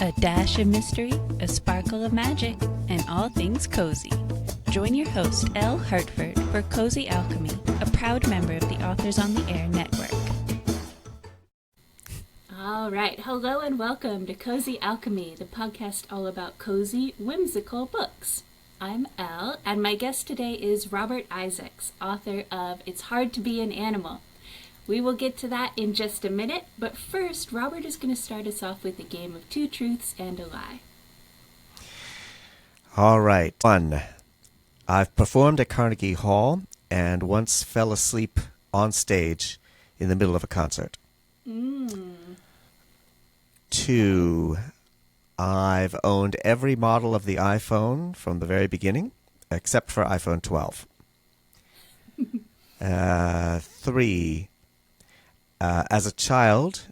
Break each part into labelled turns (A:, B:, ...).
A: A dash of mystery, a sparkle of magic, and all things cozy. Join your host, Elle Hartford, for Cozy Alchemy, a proud member of the Authors on the Air network. All right, hello and welcome to Cozy Alchemy, the podcast all about cozy, whimsical books. I'm Elle, and my guest today is Robert Isaacs, author of It's Hard to Be an Animal. We will get to that in just a minute, but first, Robert is going to start us off with a game of two truths and a lie.
B: All right. 1. I've performed at Carnegie Hall and once fell asleep on stage in the middle of a concert. 2. I've owned every model of the iPhone from the very beginning, except for iPhone 12. 3. As a child,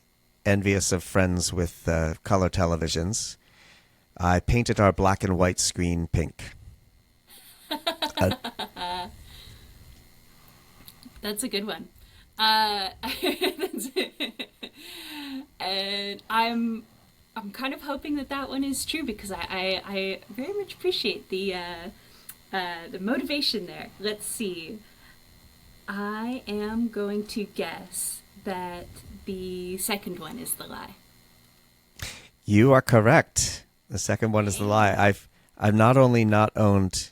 B: envious of friends with color televisions, I painted our black and white screen pink.
A: That's a good one. And I'm kind of hoping that one is true because I very much appreciate the motivation there. Let's see. I am going to guess that the second one is the lie.
B: You are correct. The second one is the lie. I've not only not owned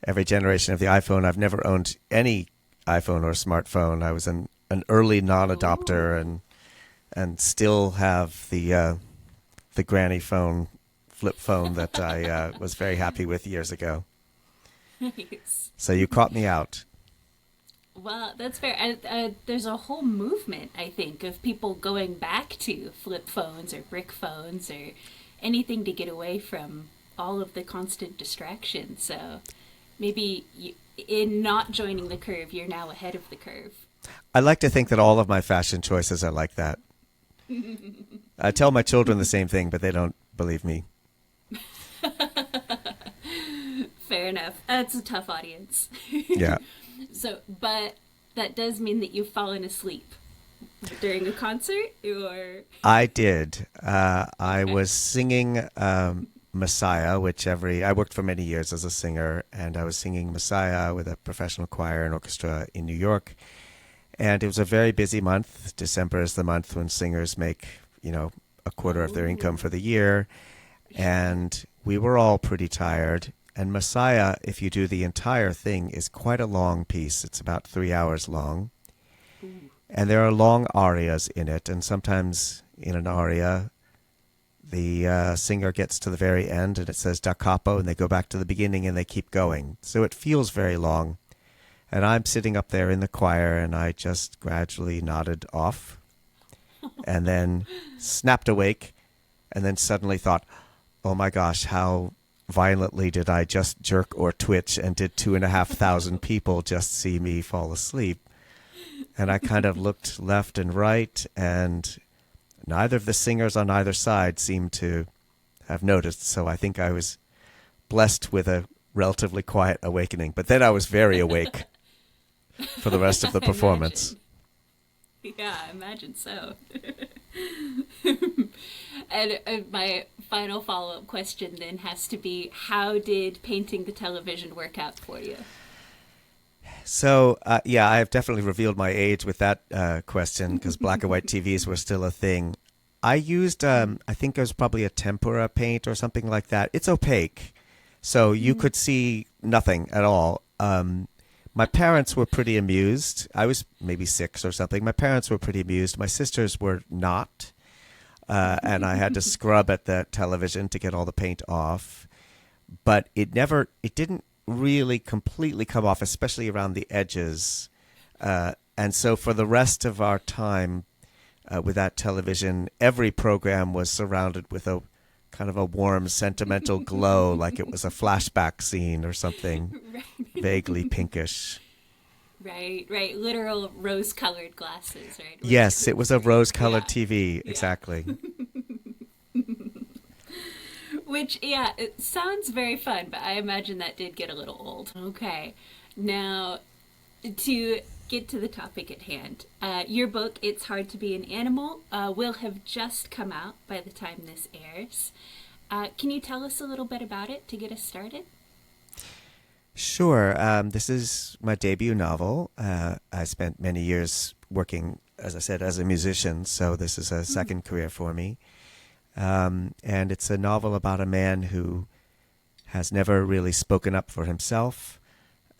B: every generation of the iPhone, I've never owned any iPhone or smartphone. I was an early non-adopter and still have the granny phone, flip phone that I was very happy with years ago.
A: Nice.
B: So you caught me out.
A: Well, that's fair. There's a whole movement, I think, of people going back to flip phones or brick phones or anything to get away from all of the constant distraction. So maybe in not joining the curve, you're now ahead of the curve.
B: I like to think that all of my fashion choices are like that. I tell my children the same thing, but they don't believe me.
A: Fair enough. That's a tough audience.
B: Yeah.
A: So, but that does mean that you've fallen asleep during a concert, or?
B: I did. I was singing Messiah, which I worked for many years as a singer, and I was singing Messiah with a professional choir and orchestra in New York. And it was a very busy month. December is the month when singers make, a quarter of their income for the year. And we were all pretty tired. And Messiah, if you do the entire thing, is quite a long piece. It's about 3 hours long. And there are long arias in it. And sometimes in an aria, the singer gets to the very end and it says da capo, and they go back to the beginning and they keep going. So it feels very long. And I'm sitting up there in the choir and I just gradually nodded off and then snapped awake and then suddenly thought, oh my gosh, how violently did I just jerk or twitch, and did 2,500 people just see me fall asleep? And I kind of looked left and right, and neither of the singers on either side seemed to have noticed. So I think I was blessed with a relatively quiet awakening. But then I was very awake for the rest of the performance.
A: Yeah, I imagine so. And my final follow-up question then has to be, how did painting the television work out for you?
B: So, I have definitely revealed my age with that question, because black and white TVs were still a thing. I used, I think it was probably a tempera paint or something like that. It's opaque, so you could see nothing at all. My parents were pretty amused. I was maybe 6 or something. My parents were pretty amused. My sisters were not. And I had to scrub at the television to get all the paint off. But it didn't really completely come off, especially around the edges. And so for the rest of our time with that television, every program was surrounded with a kind of a warm, sentimental glow, like it was a flashback scene or something, vaguely pinkish.
A: Right. Literal rose-colored glasses, right?
B: Yes, it was a rose-colored TV, exactly.
A: Which, it sounds very fun, but I imagine that did get a little old. Okay. Now, to get to the topic at hand. Your book, It's Hard to Be an Animal, will have just come out by the time this airs. Can you tell us a little bit about it to get us started?
B: Sure. This is my debut novel. I spent many years working, as I said, as a musician, so this is a second career for me. And it's a novel about a man who has never really spoken up for himself,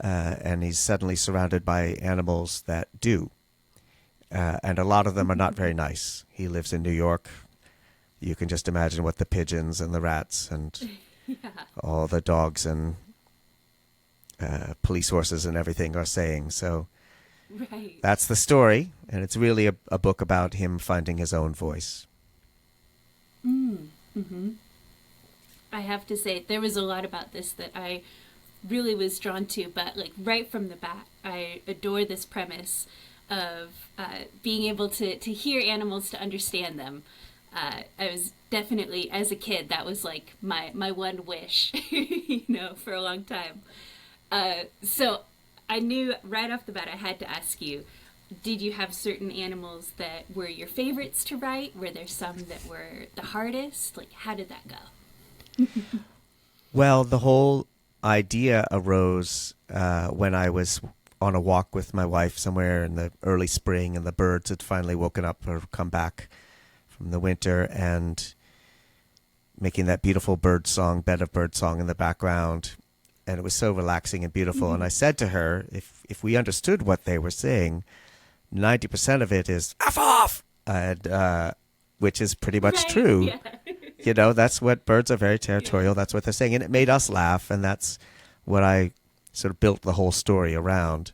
B: and he's suddenly surrounded by animals that do. And a lot of them are not very nice. He lives in New York. You can just imagine what the pigeons and the rats and all the dogs and police horses and everything are saying. So that's the story, and it's really a book about him finding his own voice.
A: I have to say, there was a lot about this that I really was drawn to, but like right from the bat, I adore this premise of being able to hear animals, to understand them. I was definitely, as a kid, that was like my one wish, for a long time. So I knew right off the bat I had to ask you, did you have certain animals that were your favorites to write? Were there some that were the hardest? Like, how did that go?
B: Well, the whole idea arose when I was on a walk with my wife somewhere in the early spring, and the birds had finally woken up or come back from the winter, and making that beautiful bird song, bed of bird song in the background. And it was so relaxing and beautiful. And I said to her, if we understood what they were saying, 90% of it is F off, and, which is pretty much true. Yeah. That's what birds are, very territorial. That's what they're saying. And it made us laugh. And that's what I sort of built the whole story around.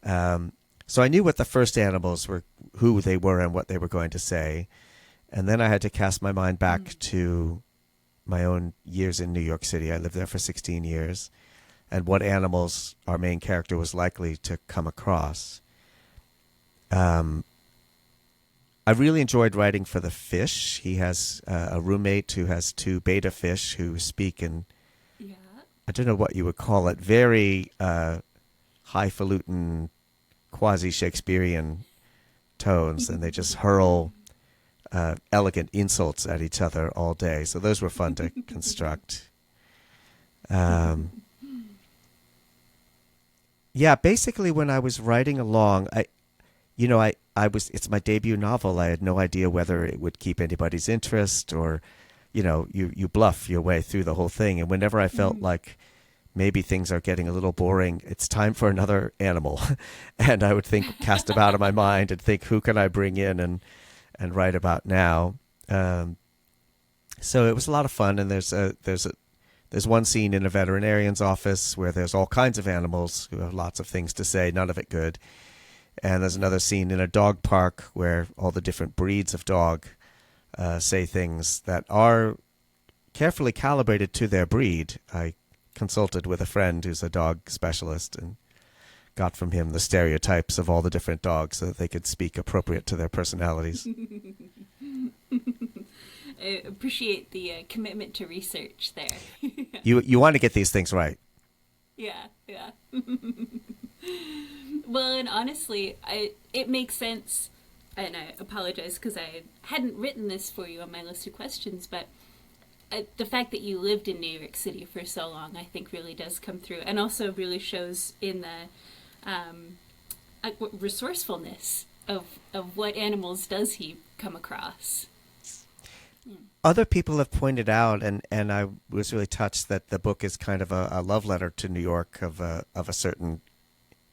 B: So I knew what the first animals were, who they were and what they were going to say. And then I had to cast my mind back to my own years in New York City. I lived there for 16 years. And what animals our main character was likely to come across. I really enjoyed writing for the fish. He has a roommate who has two beta fish who speak in, I don't know what you would call it, very highfalutin, quasi-Shakespearean tones, and they just hurl elegant insults at each other all day. So those were fun to construct. Yeah, basically when I was writing along, it's my debut novel. I had no idea whether it would keep anybody's interest, or, you bluff your way through the whole thing. And whenever I felt like maybe things are getting a little boring, it's time for another animal. And I would cast them out of my mind and think, who can I bring in and write about now? So it was a lot of fun. And there's one scene in a veterinarian's office where there's all kinds of animals who have lots of things to say, none of it good. And there's another scene in a dog park where all the different breeds of dog say things that are carefully calibrated to their breed. I consulted with a friend who's a dog specialist and got from him the stereotypes of all the different dogs so that they could speak appropriate to their personalities.
A: I appreciate the commitment to research there.
B: You want to get these things right.
A: Yeah. Well, and honestly, it makes sense, and I apologize because I hadn't written this for you on my list of questions, but the fact that you lived in New York City for so long, I think really does come through, and also really shows in the resourcefulness of what animals does he come across.
B: Other people have pointed out, and I was really touched, that the book is kind of a love letter to New York of a certain,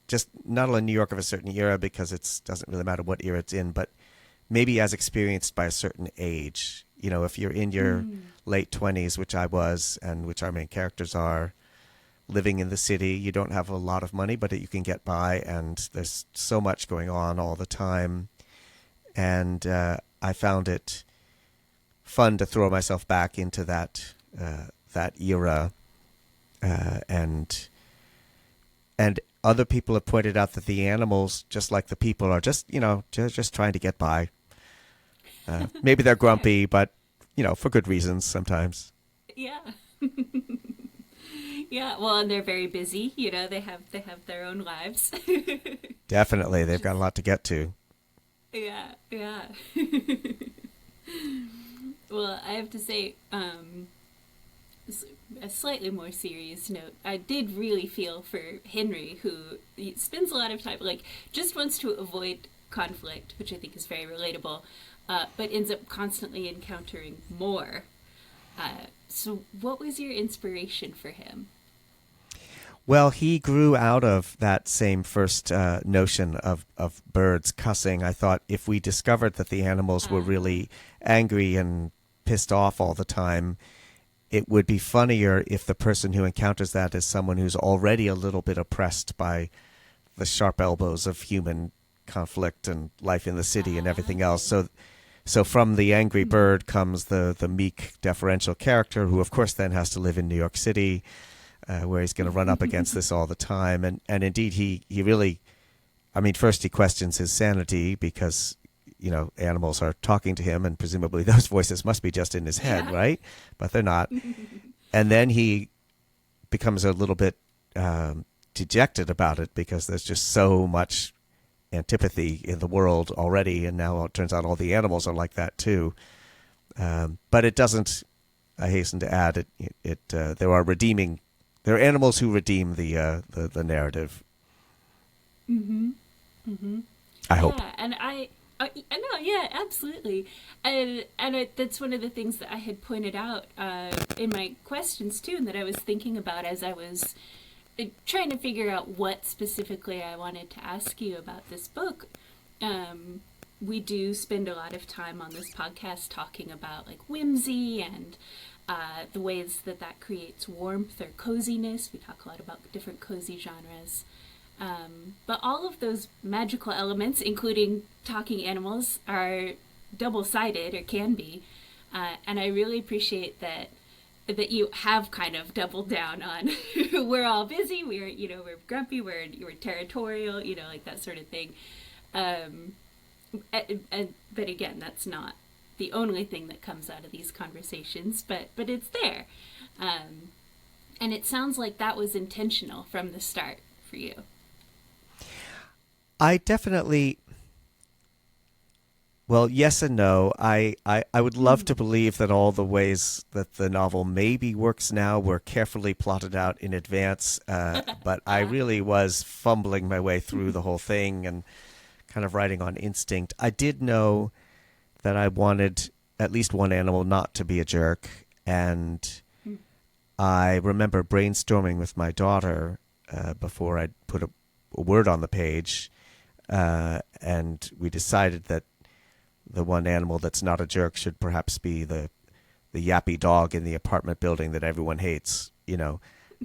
B: just not only New York of a certain era, because it doesn't really matter what era it's in, but maybe as experienced by a certain age. If you're in your late 20s, which I was, and which our main characters are, living in the city, you don't have a lot of money, but you can get by, and there's so much going on all the time. And I found it fun to throw myself back into that era, and other people have pointed out that the animals, just like the people, are just trying to get by. Maybe they're grumpy, but for good reasons sometimes.
A: Yeah. Yeah, well, and they're very busy. They have their own lives.
B: Definitely, they've got a
A: Just
B: lot to get to.
A: yeah, yeah. Well, I have to say, a slightly more serious note, I did really feel for Henry, who he spends a lot of time, like, just wants to avoid conflict, which I think is very relatable, but ends up constantly encountering more. So, what was your inspiration for him?
B: Well, he grew out of that same first notion of birds cussing. I thought if we discovered that the animals were really angry and pissed off all the time, it would be funnier if the person who encounters that is someone who's already a little bit oppressed by the sharp elbows of human conflict and life in the city and everything else. So from the angry bird comes the meek, deferential character who, of course, then has to live in New York City, where he's going to run up against this all the time. And indeed, he really, I mean, first he questions his sanity because, animals are talking to him, and presumably those voices must be just in his head,
A: Yeah.
B: right? But they're not. And then he becomes a little bit dejected about it because there's just so much antipathy in the world already, and now it turns out all the animals are like that too. But it doesn't. I hasten to add, there are animals who redeem the narrative.
A: Mm-hmm. Mm-hmm.
B: I hope.
A: Yeah, and I know, yeah, absolutely, that's one of the things that I had pointed out in my questions too, and that I was thinking about as I was trying to figure out what specifically I wanted to ask you about this book. We do spend a lot of time on this podcast talking about like whimsy and the ways that creates warmth or coziness. We talk a lot about different cozy genres. But all of those magical elements, including talking animals, are double-sided or can be. And I really appreciate that you have kind of doubled down on we're all busy, we're grumpy, we're territorial, like that sort of thing. But again, that's not the only thing that comes out of these conversations, but it's there. And it sounds like that was intentional from the start for you.
B: I definitely. Well, yes and no. I would love to believe that all the ways that the novel maybe works now were carefully plotted out in advance, but I really was fumbling my way through the whole thing and kind of writing on instinct. I did know that I wanted at least one animal not to be a jerk, and I remember brainstorming with my daughter before I'd put a word on the page, and we decided that the one animal that's not a jerk should perhaps be the yappy dog in the apartment building that everyone hates,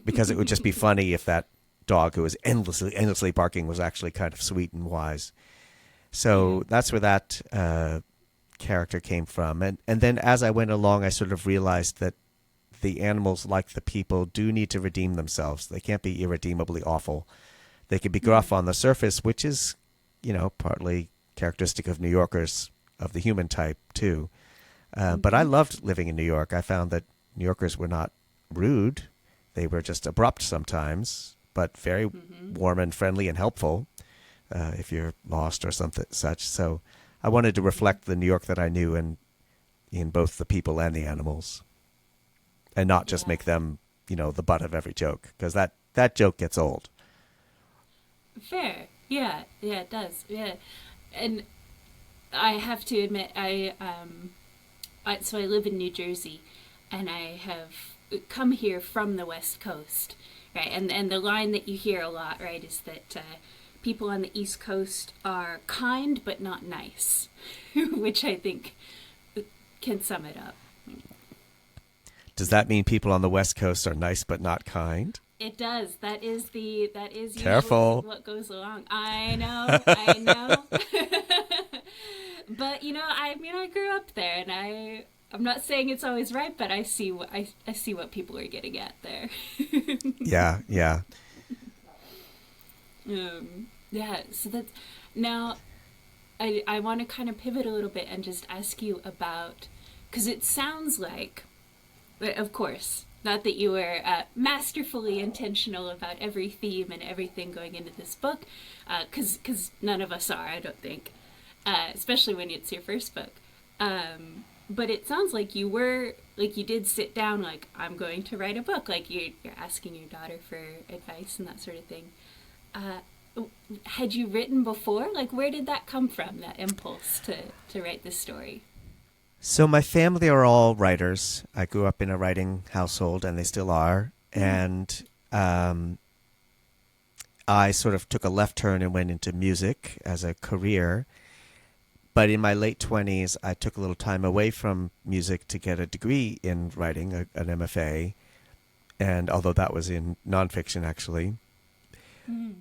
B: because it would just be funny if that dog who was endlessly barking was actually kind of sweet and wise. So that's where that character came from. And then as I went along, I sort of realized that the animals, like the people, do need to redeem themselves. They can't be irredeemably awful. They can be gruff on the surface, which is, partly characteristic of New Yorkers of the human type too. But I loved living in New York. I found that New Yorkers were not rude. They were just abrupt sometimes, but very warm and friendly and helpful if you're lost or something such. So I wanted to reflect the New York that I knew in both the people and the animals, and not just make them, the butt of every joke, because that joke gets old.
A: Fair. Yeah, it does. Yeah. And I have to admit, so I live in New Jersey, and I have come here from the West Coast, right? And the line that you hear a lot, right, is that people on the East Coast are kind but not nice, which I think can sum it up.
B: Does that mean people on the West Coast are nice but not kind?
A: It does. That is
B: Careful.
A: Usually what goes along. I know. But I grew up there, and I'm not saying it's always right, but I see what people are getting at there.
B: Yeah.
A: So that's now. I want to kind of pivot a little bit and just ask you about, because it sounds like, of course, Not that you were masterfully intentional about every theme and everything going into this book, because none of us are, I don't think, especially when it's your first book. But it sounds like you were, like you did sit down, like, I'm going to write a book. Like you're asking your daughter for advice and that sort of thing. Had you written before? Like, where did that come from, that impulse to write this story?
B: So my family are all writers. I grew up in a writing household, and they still are. And I sort of took a left turn and went into music as a career. But in my late 20s, I took a little time away from music to get a degree in writing, an MFA. And although that was in nonfiction, actually.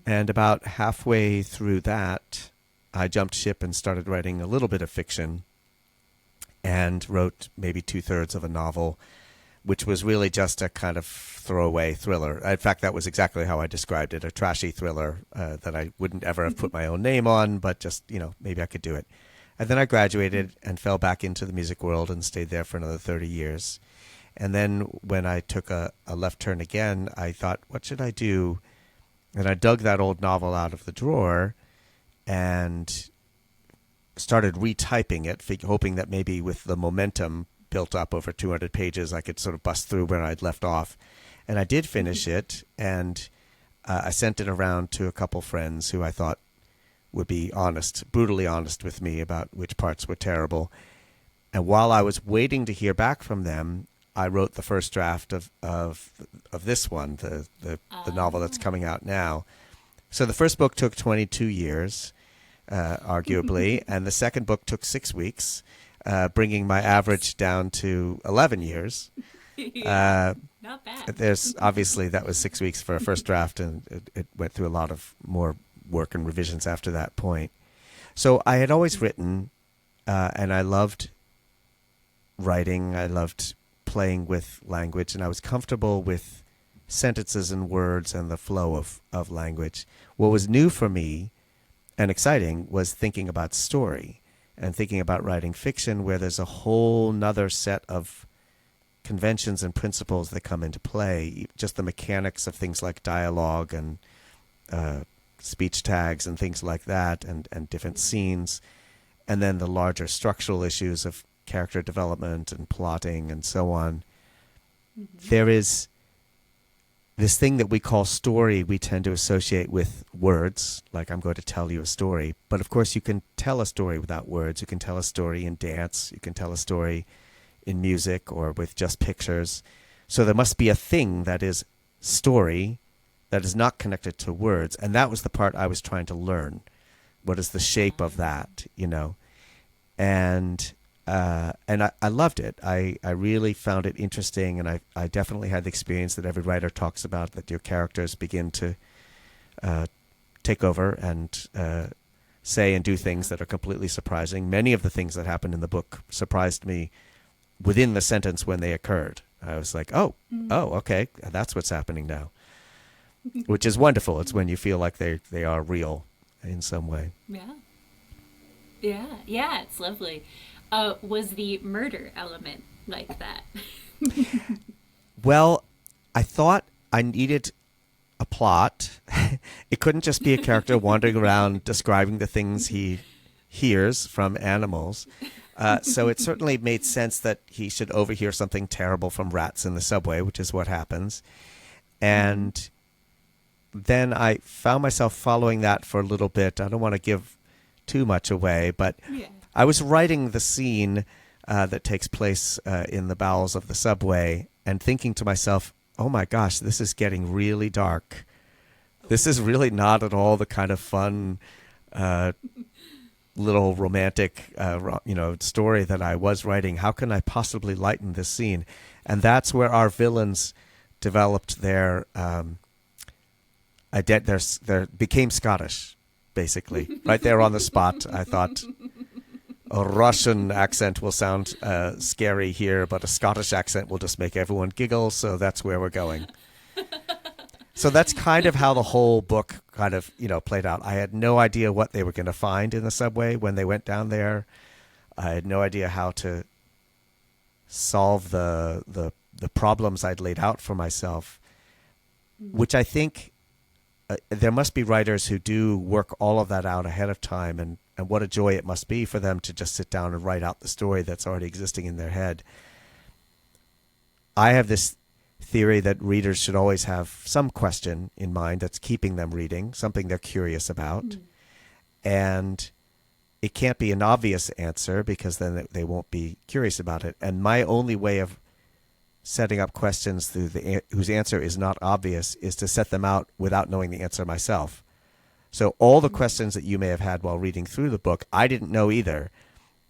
B: And about halfway through that, I jumped ship and started writing a little bit of fiction and wrote maybe 2/3 of a novel, which was really just a kind of throwaway thriller. In fact, that was exactly how I described it, a trashy thriller that I wouldn't ever have put my own name on, but just, maybe I could do it. And then I graduated and fell back into the music world and stayed there for another 30 years. And then when I took a left turn again, I thought, what should I do? And I dug that old novel out of the drawer and started retyping it, hoping that maybe with the momentum built up over 200 pages, I could sort of bust through where I'd left off. And I did finish it, and I sent it around to a couple friends who I thought would be brutally honest with me about which parts were terrible. And while I was waiting to hear back from them, I wrote the first draft of this one, the novel that's coming out now. So the first book took 22 years, arguably, and the second book took 6 weeks, bringing my average down to 11 years.
A: Not bad.
B: There's obviously that was 6 weeks for a first draft, and it went through a lot of more work and revisions after that point. So I had always written, and I loved writing. I loved playing with language, and I was comfortable with sentences and words and the flow of language. What was new for me and exciting was thinking about story and thinking about writing fiction, where there's a whole nother set of conventions and principles that come into play, just the mechanics of things like dialogue and speech tags and things like that, and different scenes, and then the larger structural issues of character development and plotting and so on. There is this thing that we call story we tend to associate with words, like I'm going to tell you a story. But of course you can tell a story without words. You can tell a story in dance. You can tell a story in music or with just pictures. So there must be a thing that is story that is not connected to words. And that was the part I was trying to learn. What is the shape of that, And I loved it. I really found it interesting, and I definitely had the experience that every writer talks about, that your characters begin to take over and say and do things that are completely surprising. Many of the things that happened in the book surprised me within the sentence when they occurred. I was like, oh, okay, that's what's happening now, which is wonderful. It's when you feel like they are real in some way.
A: Yeah, it's lovely. Was the murder element like that?
B: Well, I thought I needed a plot. It couldn't just be a character wandering around describing the things he hears from animals. So it certainly made sense that he should overhear something terrible from rats in the subway, which is what happens. And then I found myself following that for a little bit. I don't want to give too much away, but I was writing the scene that takes place in the bowels of the subway and thinking to myself, oh my gosh, this is getting really dark. This is really not at all the kind of fun little romantic story that I was writing. How can I possibly lighten this scene? And that's where our villains developed their became Scottish, basically. Right there on the spot, I thought, a Russian accent will sound scary here, but a Scottish accent will just make everyone giggle, so that's where we're going. So that's kind of how the whole book kind of, played out. I had no idea what they were going to find in the subway when they went down there. I had no idea how to solve the the problems I'd laid out for myself, which I think there must be writers who do work all of that out ahead of time, and what a joy it must be for them to just sit down and write out the story that's already existing in their head. I have this theory that readers should always have some question in mind that's keeping them reading, something they're curious about. And it can't be an obvious answer because then they won't be curious about it. And my only way of setting up questions whose answer is not obvious is to set them out without knowing the answer myself. So all the questions that you may have had while reading through the book, I didn't know either.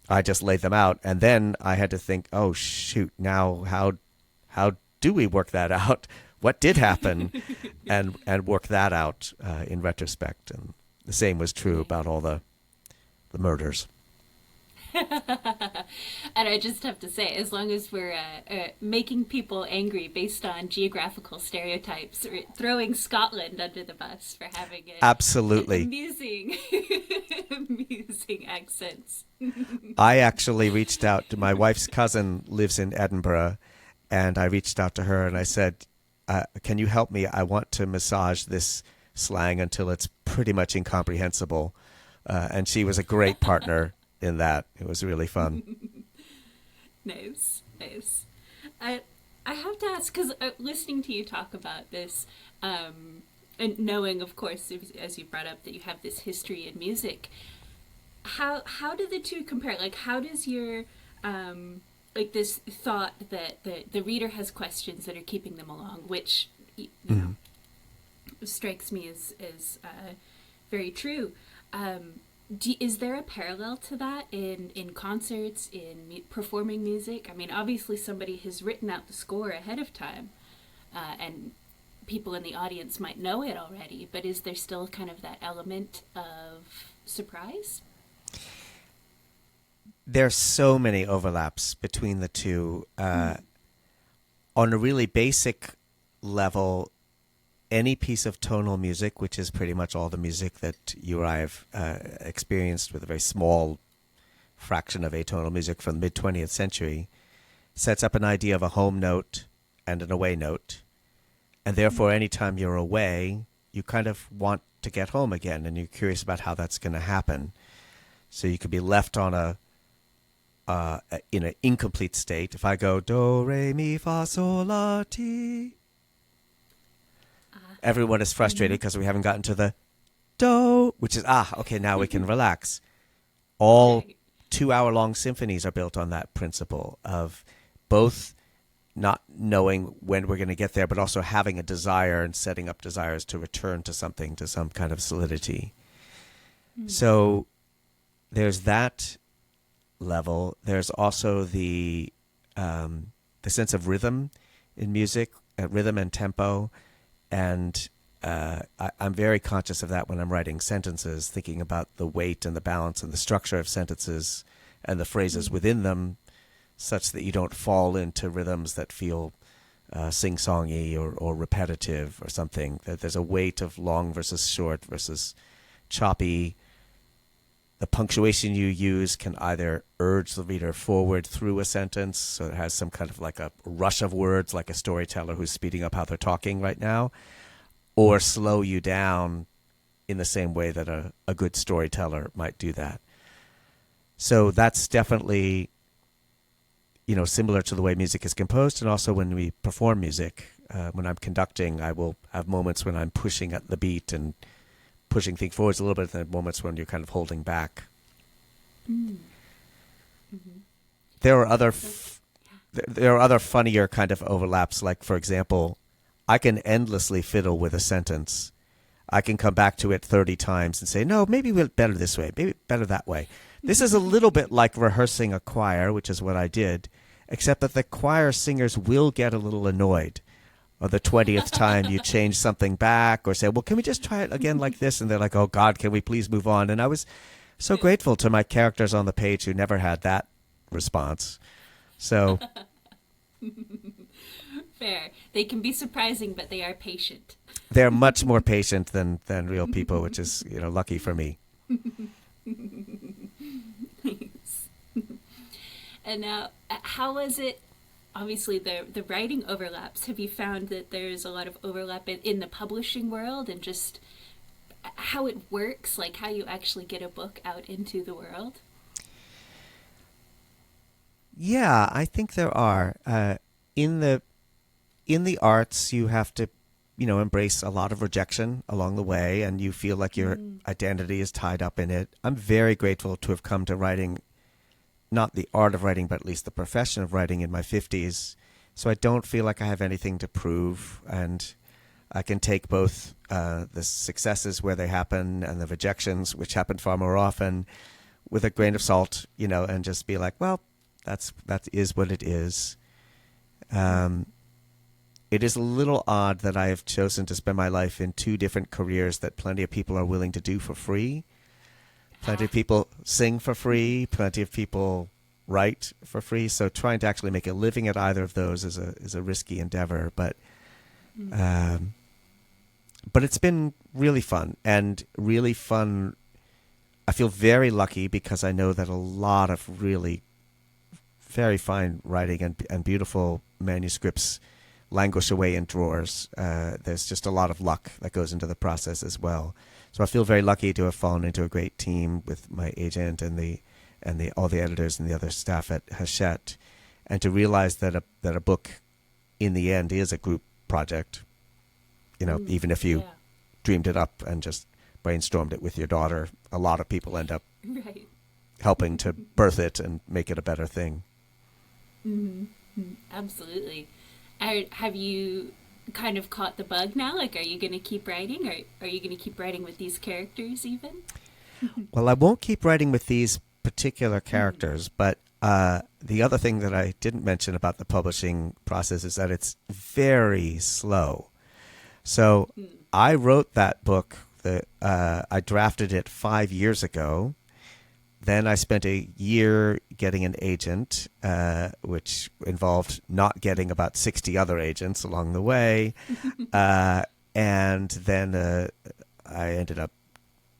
B: I just laid them out, and then I had to think, oh shoot, now how do we work that out? What did happen? and work that out in retrospect. And the same was true about all the murders.
A: And I just have to say, as long as we're making people angry based on geographical stereotypes, or throwing Scotland under the bus for having
B: absolutely
A: amusing accents.
B: I actually reached out to my wife's cousin, lives in Edinburgh, and I reached out to her and I said, can you help me? I want to massage this slang until it's pretty much incomprehensible. And she was a great partner in that. It was really fun.
A: Nice. I have to ask, because listening to you talk about this, and knowing, of course, as you brought up, that you have this history in music, how do the two compare? Like, how does your like this thought that the reader has questions that are keeping them along, which you know strikes me as very true. Is there a parallel to that in concerts, in performing music? I mean, obviously somebody has written out the score ahead of time, and people in the audience might know it already, but is there still kind of that element of surprise?
B: There's so many overlaps between the two. On a really basic level, any piece of tonal music, which is pretty much all the music that you or I have experienced with a very small fraction of atonal music from the mid-20th century, sets up an idea of a home note and an away note. And therefore, anytime you're away, you kind of want to get home again, and you're curious about how that's going to happen. So you could be left on in an incomplete state. If I go do, re, mi, fa, sol, la, ti, everyone is frustrated because we haven't gotten to the do, which is, okay, now we can relax. All 2-hour-long symphonies are built on that principle of both not knowing when we're going to get there, but also having a desire and setting up desires to return to something, to some kind of solidity. So there's that level. There's also the sense of rhythm in music, rhythm and tempo. And I'm very conscious of that when I'm writing sentences, thinking about the weight and the balance and the structure of sentences and the phrases within them, such that you don't fall into rhythms that feel sing-songy or repetitive or something. That there's a weight of long versus short versus choppy. The punctuation you use can either urge the reader forward through a sentence, so it has some kind of like a rush of words, like a storyteller who's speeding up how they're talking right now, or slow you down in the same way that a good storyteller might do that. So that's definitely, similar to the way music is composed, and also when we perform music. When I'm conducting, I will have moments when I'm pushing at the beat and pushing things forwards a little bit, and moments when you're kind of holding back. There are other funnier kind of overlaps. Like, for example, I can endlessly fiddle with a sentence. I can come back to it 30 times and say, no, maybe we'll better this way, maybe better that way. This is a little bit like rehearsing a choir, which is what I did, except that the choir singers will get a little annoyed. Or the 20th time you change something back, or say, well, can we just try it again like this? And they're like, oh, God, can we please move on? And I was so grateful to my characters on the page who never had that response. So
A: Fair. They can be surprising, but they are patient.
B: They're much more patient than real people, which is, lucky for me.
A: Thanks. And now, how was it obviously the writing overlaps. Have you found that there's a lot of overlap in the publishing world and just how it works, like how you actually get a book out into the world?
B: Yeah, I think there are. In the arts, you have to, embrace a lot of rejection along the way, and you feel like your identity is tied up in it. I'm very grateful to have come to writing, not the art of writing, but at least the profession of writing in my 50s. So I don't feel like I have anything to prove, and I can take both the successes where they happen and the rejections, which happen far more often, with a grain of salt, and just be like, well, that is what it is. It is a little odd that I have chosen to spend my life in two different careers that plenty of people are willing to do for free. Plenty of people sing for free. Plenty of people write for free. So trying to actually make a living at either of those is a risky endeavor. But it's been really fun and really fun. I feel very lucky because I know that a lot of really very fine writing and beautiful manuscripts languish away in drawers. There's just a lot of luck that goes into the process as well. So I feel very lucky to have fallen into a great team with my agent and all the editors and the other staff at Hachette, and to realize that a book in the end is a group project. Even if you dreamed it up and just brainstormed it with your daughter, a lot of people end up helping to birth it and make it a better thing.
A: Mm-hmm. Absolutely. Have you kind of caught the bug now? Like, are you going to keep writing, or are you going to keep writing with these characters even?
B: Well, I won't keep writing with these particular characters, but the other thing that I didn't mention about the publishing process is that it's very slow. So I wrote that book. I drafted it 5 years ago. Then I spent a year getting an agent, which involved not getting about 60 other agents along the way. And then I ended up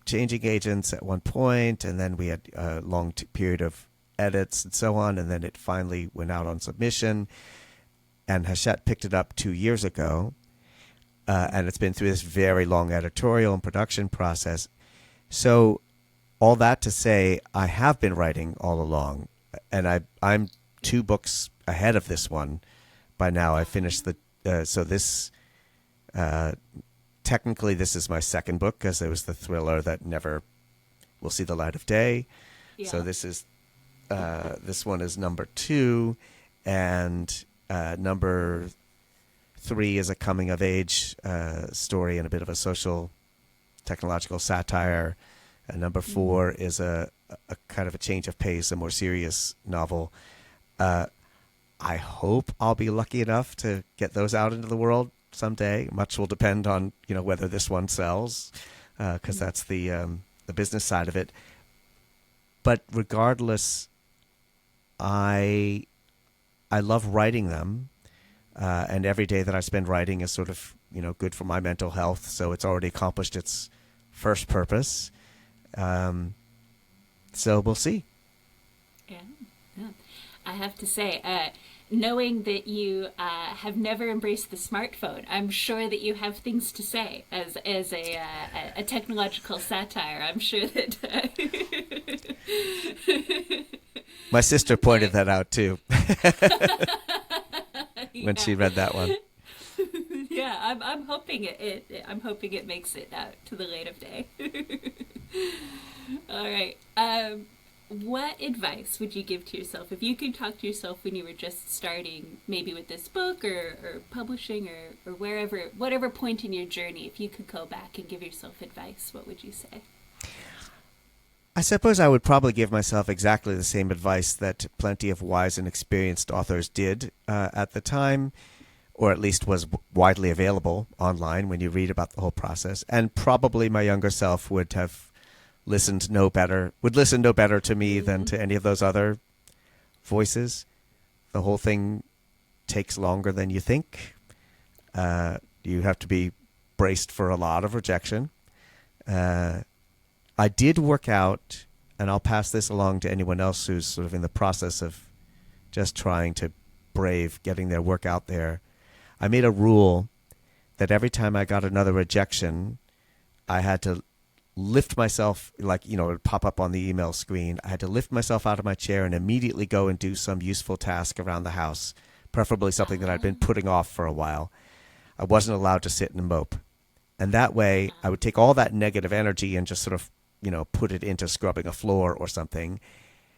B: changing agents at one point, and then we had a long period of edits and so on, and then it finally went out on submission. And Hachette picked it up 2 years ago, and it's been through this very long editorial and production process. So all that to say, I have been writing all along, and I'm 2 books ahead of this one by now. I finished technically this is my second book, because it was the thriller that never will see the light of day. Yeah. So this one is number 2, and number 3 is a coming of age story and a bit of a social technological satire. And number 4 is a kind of a change of pace, a more serious novel. I hope I'll be lucky enough to get those out into the world someday. Much will depend on whether this one sells, because that's the business side of it. But regardless, I love writing them, and every day that I spend writing is sort of good for my mental health. So it's already accomplished its first purpose. So we'll see.
A: Yeah. I have to say, knowing that you have never embraced the smartphone, I'm sure that you have things to say as a technological satire. I'm sure that
B: my sister pointed that out too when she read that one.
A: Yeah, I'm hoping I'm hoping it makes it out to the light of day. All right. What advice would you give to yourself if you could talk to yourself when you were just starting, maybe with this book or publishing or whatever point in your journey? If you could go back and give yourself advice, what would you say?
B: I suppose I would probably give myself exactly the same advice that plenty of wise and experienced authors did at the time, or at least was widely available online when you read about the whole process. And probably my younger self would listen no better to me than to any of those other voices. The whole thing takes longer than you think. You have to be braced for a lot of rejection. I did work out, and I'll pass this along to anyone else who's sort of in the process of just trying to brave getting their work out there. I made a rule that every time I got another rejection, I had to lift myself, like, it would pop up on the email screen. I had to lift myself out of my chair and immediately go and do some useful task around the house, preferably something that I'd been putting off for a while. I wasn't allowed to sit and mope. And that way, I would take all that negative energy and just sort of, put it into scrubbing a floor or something.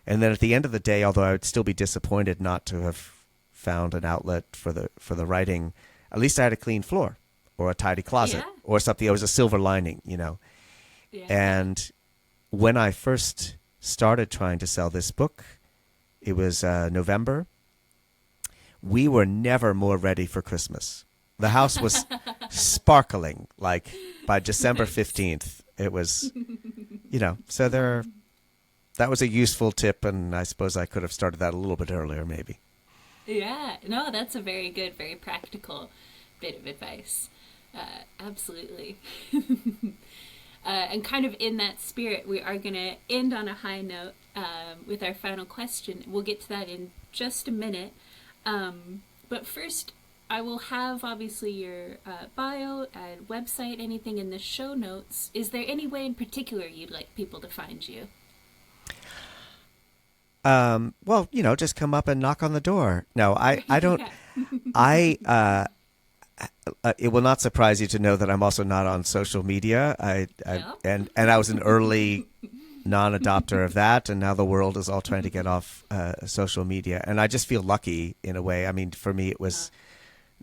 B: And then at the end of the day, although I would still be disappointed not to have found an outlet for the writing, at least I had a clean floor or a tidy closet or something. It was a silver lining, Yeah. And when I first started trying to sell this book, it was November. We were never more ready for Christmas. The house was sparkling, like by December 15th. It was, so that was a useful tip, and I suppose I could have started that a little bit earlier, maybe.
A: Yeah, no, that's a very good, very practical bit of advice. Absolutely. And kind of in that spirit, we are going to end on a high note with our final question. We'll get to that in just a minute. But first, I will have, obviously, your bio and website, anything in the show notes. Is there any way in particular you'd like people to find you?
B: Well, just come up and knock on the door. No, I don't. It will not surprise you to know that I'm also not on social media. And I was an early non-adopter of that, and now the world is all trying to get off social media. And I just feel lucky in a way. I mean, for me, it was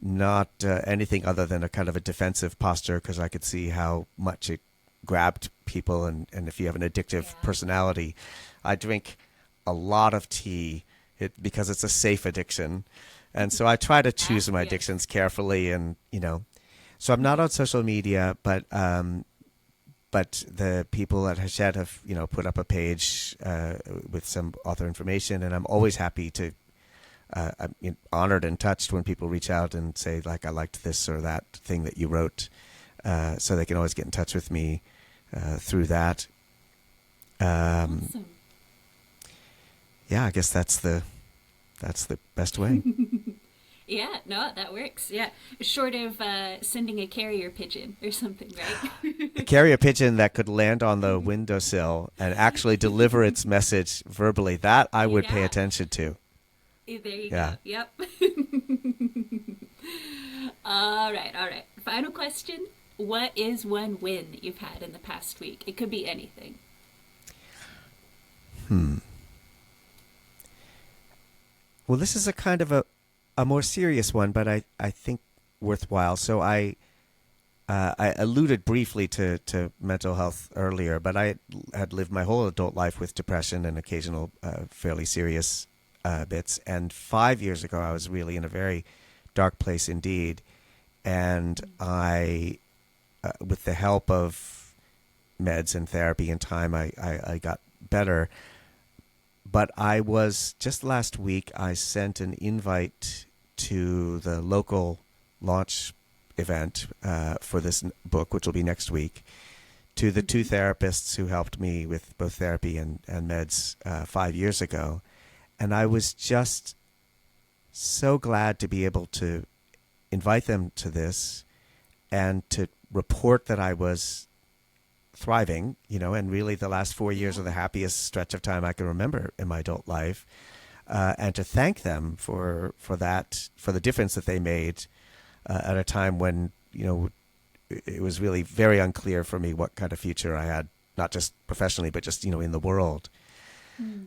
B: not anything other than a kind of a defensive posture, because I could see how much it grabbed people. And if you have an addictive personality, I drink a lot of tea because it's a safe addiction. And so I try to choose my addictions carefully, and so I'm not on social media, but the people at Hachette have put up a page with some author information, and I'm always happy to. I'm honored and touched when people reach out and say, like, I liked this or that thing that you wrote, so they can always get in touch with me through that.
A: Awesome.
B: Yeah, I guess that's the best way.
A: Yeah, no, that works. Yeah, short of sending a carrier pigeon or something, right?
B: A carrier pigeon that could land on the windowsill and actually deliver its message verbally, that I would pay attention to.
A: There you go. Yep. All right. Final question. What is one win that you've had in the past week? It could be anything.
B: Well, this is a kind of a more serious one, but I think worthwhile. So I alluded briefly to mental health earlier, but I had lived my whole adult life with depression and occasional fairly serious bits. And 5 years ago, I was really in a very dark place indeed. And I, with the help of meds and therapy and time, I got better. But I was, just last week, I sent an invite to the local launch event for this book, which will be next week, to the two therapists who helped me with both therapy and meds 5 years ago. And I was just so glad to be able to invite them to this and to report that I was thriving, and really the last 4 years are the happiest stretch of time I can remember in my adult life, and to thank them for that, for the difference that they made at a time when, it was really very unclear for me what kind of future I had, not just professionally, but just, in the world.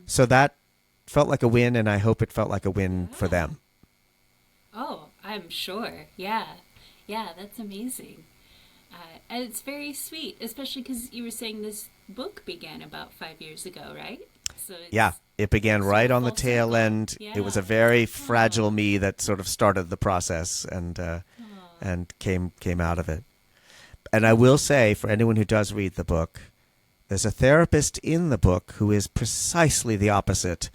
B: So that felt like a win, and I hope it felt like a win for them.
A: Oh, I'm sure. Yeah, that's amazing. And it's very sweet, especially because you were saying this book began about 5 years ago, right? So
B: it began right on the tail end.
A: Yeah.
B: It was a very fragile me that sort of started the process and came out of it. And I will say, for anyone who does read the book, there's a therapist in the book who is precisely the opposite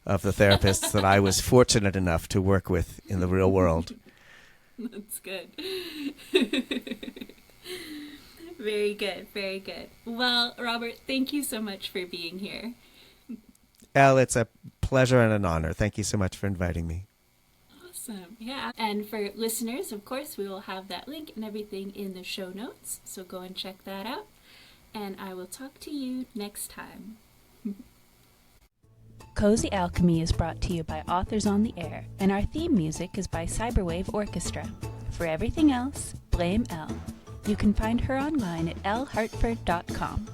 B: of the therapists that I was fortunate enough to work with in the real world.
A: That's good. Very good, very good. Well, Robert, thank you so much for being here.
B: Elle, it's a pleasure and an honor. Thank you so much for inviting me.
A: Awesome. Yeah. And for listeners, of course, we will have that link and everything in the show notes. So go and check that out. And I will talk to you next time. Cozy Alchemy is brought to you by Authors on the Air, and our theme music is by Cyberwave Orchestra. For everything else, blame Elle. You can find her online at ellehartford.com.